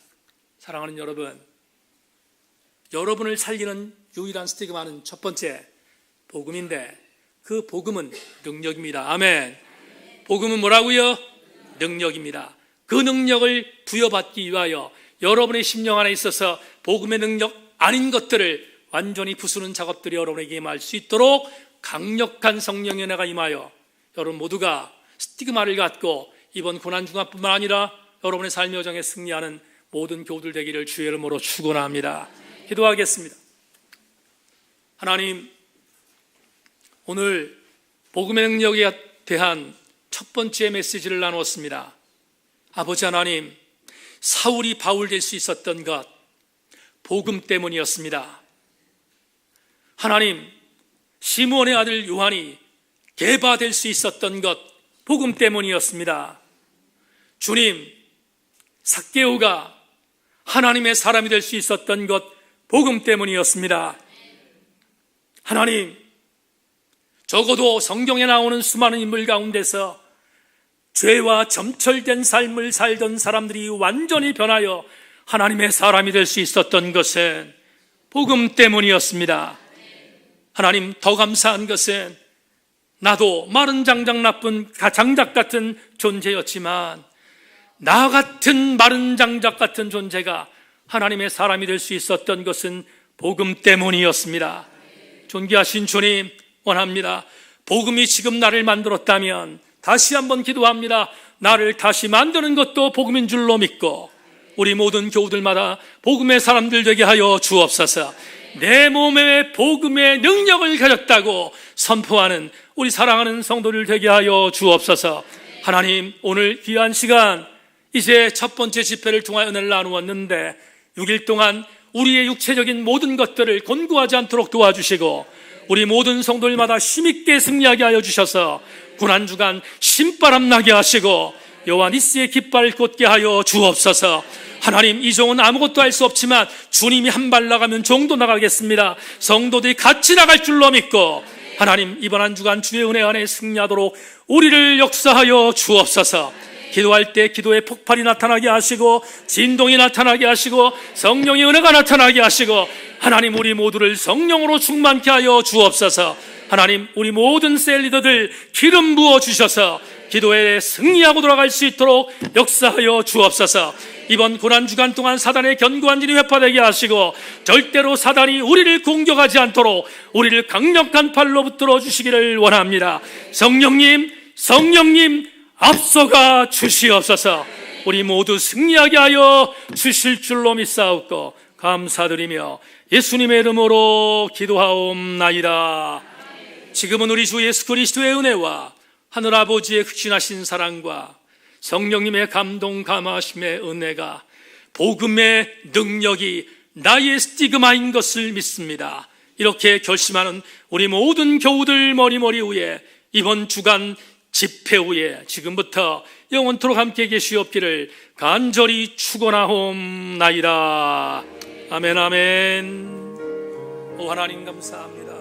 사랑하는 여러분, 여러분을 살리는 유일한 스티그마는 첫 번째 복음인데 그 복음은 능력입니다. 아멘. 복음은 뭐라고요? 능력입니다. 그 능력을 부여받기 위하여 여러분의 심령 안에 있어서 복음의 능력 아닌 것들을 완전히 부수는 작업들이 여러분에게 임할 수 있도록 강력한 성령의 은혜가 임하여 여러분 모두가 스티그마를 갖고 이번 고난중간뿐만 아니라 여러분의 삶의 여정에 승리하는 모든 교우들 되기를 주의 이름으로 축원합니다. 기도하겠습니다. 하나님, 오늘 복음의 능력에 대한 첫 번째 메시지를 나누었습니다. 아버지 하나님, 사울이 바울 될 수 있었던 것 복음 때문이었습니다. 하나님, 시므온의 아들 요한이 게바 될 수 있었던 것 복음 때문이었습니다. 주님, 삭개오가 하나님의 사람이 될 수 있었던 것 복음 때문이었습니다. 하나님, 적어도 성경에 나오는 수많은 인물 가운데서 죄와 점철된 삶을 살던 사람들이 완전히 변하여 하나님의 사람이 될 수 있었던 것은 복음 때문이었습니다. 하나님, 더 감사한 것은 나도 마른 장작 나쁜 장작 같은 존재였지만 나 같은 마른 장작 같은 존재가 하나님의 사람이 될 수 있었던 것은 복음 때문이었습니다. 존귀하신 주님, 원합니다. 복음이 지금 나를 만들었다면 다시 한번 기도합니다. 나를 다시 만드는 것도 복음인 줄로 믿고 우리 모든 교우들마다 복음의 사람들 되게 하여 주옵소서. 내 몸에 복음의 능력을 가졌다고 선포하는 우리 사랑하는 성도들 되게 하여 주옵소서. 하나님, 오늘 귀한 시간 이제 첫 번째 집회를 통하여 은혜를 나누었는데 6일 동안 우리의 육체적인 모든 것들을 곤고하지 않도록 도와주시고 우리 모든 성도들마다 힘있게 승리하게 하여 주셔서 고난주간 신바람 나게 하시고 여호와 니스의 깃발 꽂게 하여 주옵소서. 하나님, 이 종은 아무것도 할 수 없지만 주님이 한 발 나가면 종도 나가겠습니다. 성도들이 같이 나갈 줄로 믿고 하나님, 이번 한 주간 주의 은혜 안에 승리하도록 우리를 역사하여 주옵소서. 기도할 때 기도의 폭발이 나타나게 하시고 진동이 나타나게 하시고 성령의 은혜가 나타나게 하시고 하나님, 우리 모두를 성령으로 충만케 하여 주옵소서. 하나님, 우리 모든 셀 리더들 기름 부어 주셔서 기도에 승리하고 돌아갈 수 있도록 역사하여 주옵소서. 이번 고난주간 동안 사단의 견고한 진이 회파되게 하시고 절대로 사단이 우리를 공격하지 않도록 우리를 강력한 팔로 붙들어 주시기를 원합니다. 성령님 앞서가 주시옵소서. 우리 모두 승리하게 하여 주실 줄로 믿사옵고 감사드리며 예수님의 이름으로 기도하옵나이다. 지금은 우리 주 예수 그리스도의 은혜와 하늘아버지의 극진하신 사랑과 성령님의 감동 감화심의 은혜가 복음의 능력이 나의 스티그마인 것을 믿습니다. 이렇게 결심하는 우리 모든 교우들 머리 위에 이번 주간 집회 후에 지금부터 영원토록 함께 계시옵기를 간절히 축원하옵나이다. 아멘 아멘. 오 하나님 감사합니다.